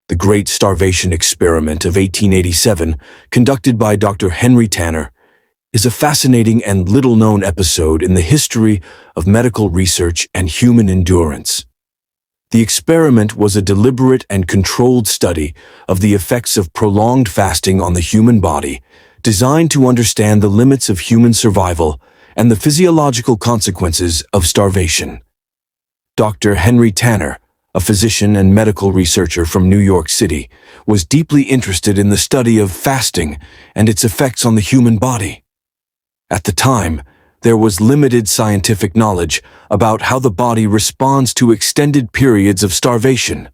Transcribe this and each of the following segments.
The Great Starvation Experiment of 1887, conducted by Dr. Henry Tanner, is a fascinating and little-known episode in the history of medical research and human endurance. The experiment was a deliberate and controlled study of the effects of prolonged fasting on the human body, designed to understand the limits of human survival and the physiological consequences of starvation. Dr. Henry Tanner, a physician and medical researcher from New York City, was deeply interested in the study of fasting and its effects on the human body. At the time, there was limited scientific knowledge about how the body responds to extended periods of starvation.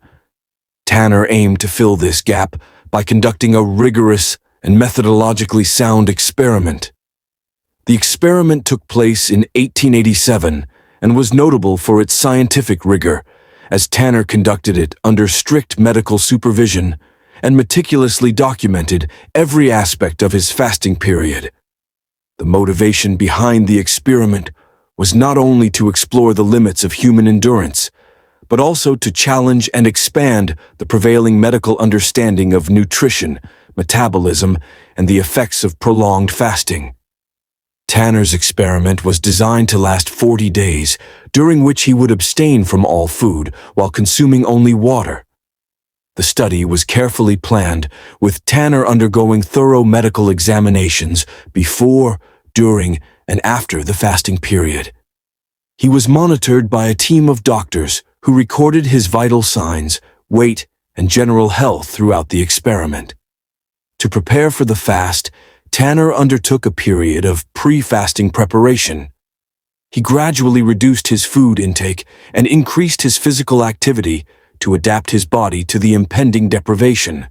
Tanner aimed to fill this gap by conducting a rigorous and methodologically sound experiment. The experiment took place in 1887 and was notable for its scientific rigor, as Tanner conducted it under strict medical supervision and meticulously documented every aspect of his fasting period. The motivation behind the experiment was not only to explore the limits of human endurance, but also to challenge and expand the prevailing medical understanding of nutrition, metabolism, and the effects of prolonged fasting. Tanner's experiment was designed to last 40 days, during which he would abstain from all food while consuming only water. The study was carefully planned, with Tanner undergoing thorough medical examinations before, during, and after the fasting period. He was monitored by a team of doctors who recorded his vital signs, weight, and general health throughout the experiment. To prepare for the fast, Tanner undertook a period of pre-fasting preparation. He gradually reduced his food intake and increased his physical activity to adapt his body to the impending deprivation.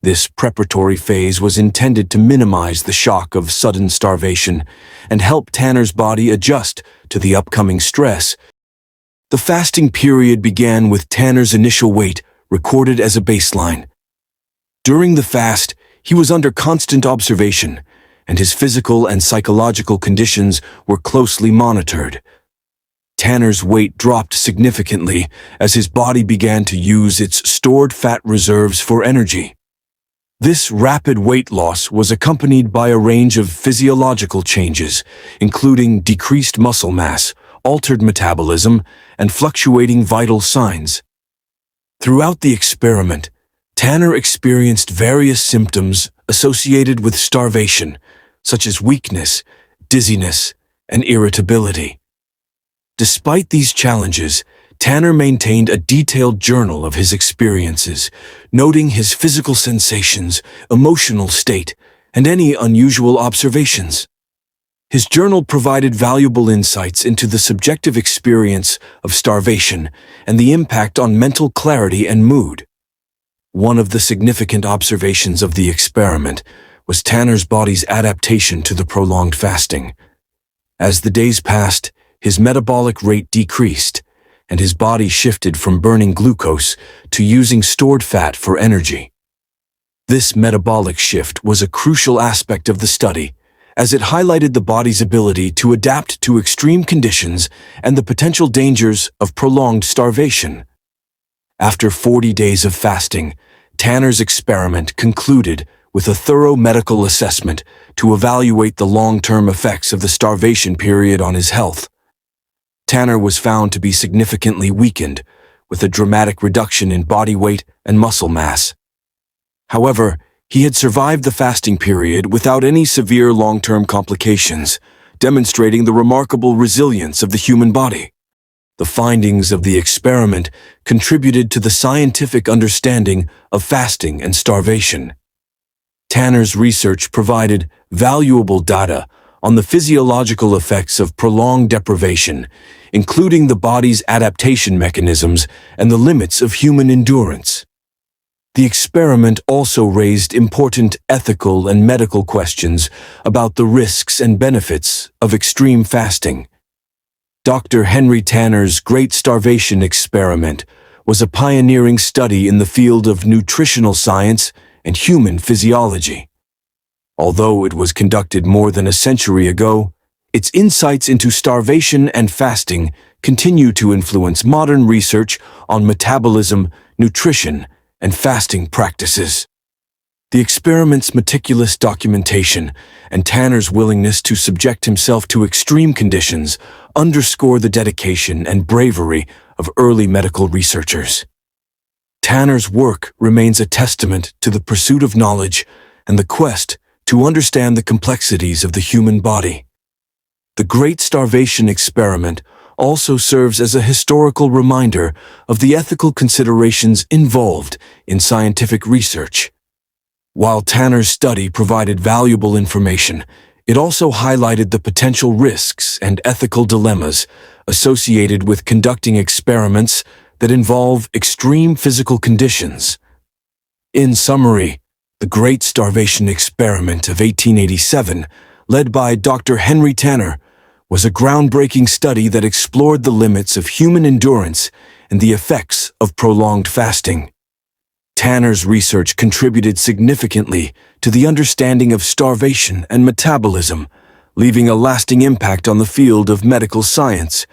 This preparatory phase was intended to minimize the shock of sudden starvation and help Tanner's body adjust to the upcoming stress. The fasting period began with Tanner's initial weight recorded as a baseline. During the fast, he was under constant observation, and his physical and psychological conditions were closely monitored. Tanner's weight dropped significantly as his body began to use its stored fat reserves for energy. This rapid weight loss was accompanied by a range of physiological changes, including decreased muscle mass, altered metabolism, and fluctuating vital signs. Throughout the experiment, Tanner experienced various symptoms associated with starvation, such as weakness, dizziness, and irritability. Despite these challenges, Tanner maintained a detailed journal of his experiences, noting his physical sensations, emotional state, and any unusual observations. His journal provided valuable insights into the subjective experience of starvation and the impact on mental clarity and mood. One of the significant observations of the experiment was Tanner's body's adaptation to the prolonged fasting. As the days passed, his metabolic rate decreased, and his body shifted from burning glucose to using stored fat for energy. This metabolic shift was a crucial aspect of the study, as it highlighted the body's ability to adapt to extreme conditions and the potential dangers of prolonged starvation. After 40 days of fasting, Tanner's experiment concluded with a thorough medical assessment to evaluate the long-term effects of the starvation period on his health. Tanner was found to be significantly weakened, with a dramatic reduction in body weight and muscle mass. However, he had survived the fasting period without any severe long-term complications, demonstrating the remarkable resilience of the human body. The findings of the experiment contributed to the scientific understanding of fasting and starvation. Tanner's research provided valuable data on the physiological effects of prolonged deprivation, including the body's adaptation mechanisms and the limits of human endurance. The experiment also raised important ethical and medical questions about the risks and benefits of extreme fasting. Dr. Henry Tanner's Great Starvation Experiment was a pioneering study in the field of nutritional science and human physiology. Although it was conducted more than a century ago, its insights into starvation and fasting continue to influence modern research on metabolism, nutrition, and fasting practices. The experiment's meticulous documentation and Tanner's willingness to subject himself to extreme conditions underscore the dedication and bravery of early medical researchers. Tanner's work remains a testament to the pursuit of knowledge and the quest to understand the complexities of the human body. The Great Starvation Experiment also serves as a historical reminder of the ethical considerations involved in scientific research. While Tanner's study provided valuable information, it also highlighted the potential risks and ethical dilemmas associated with conducting experiments that involve extreme physical conditions. In summary, the Great Starvation Experiment of 1887, led by Dr. Henry Tanner, was a groundbreaking study that explored the limits of human endurance and the effects of prolonged fasting. Tanner's research contributed significantly to the understanding of starvation and metabolism, leaving a lasting impact on the field of medical science.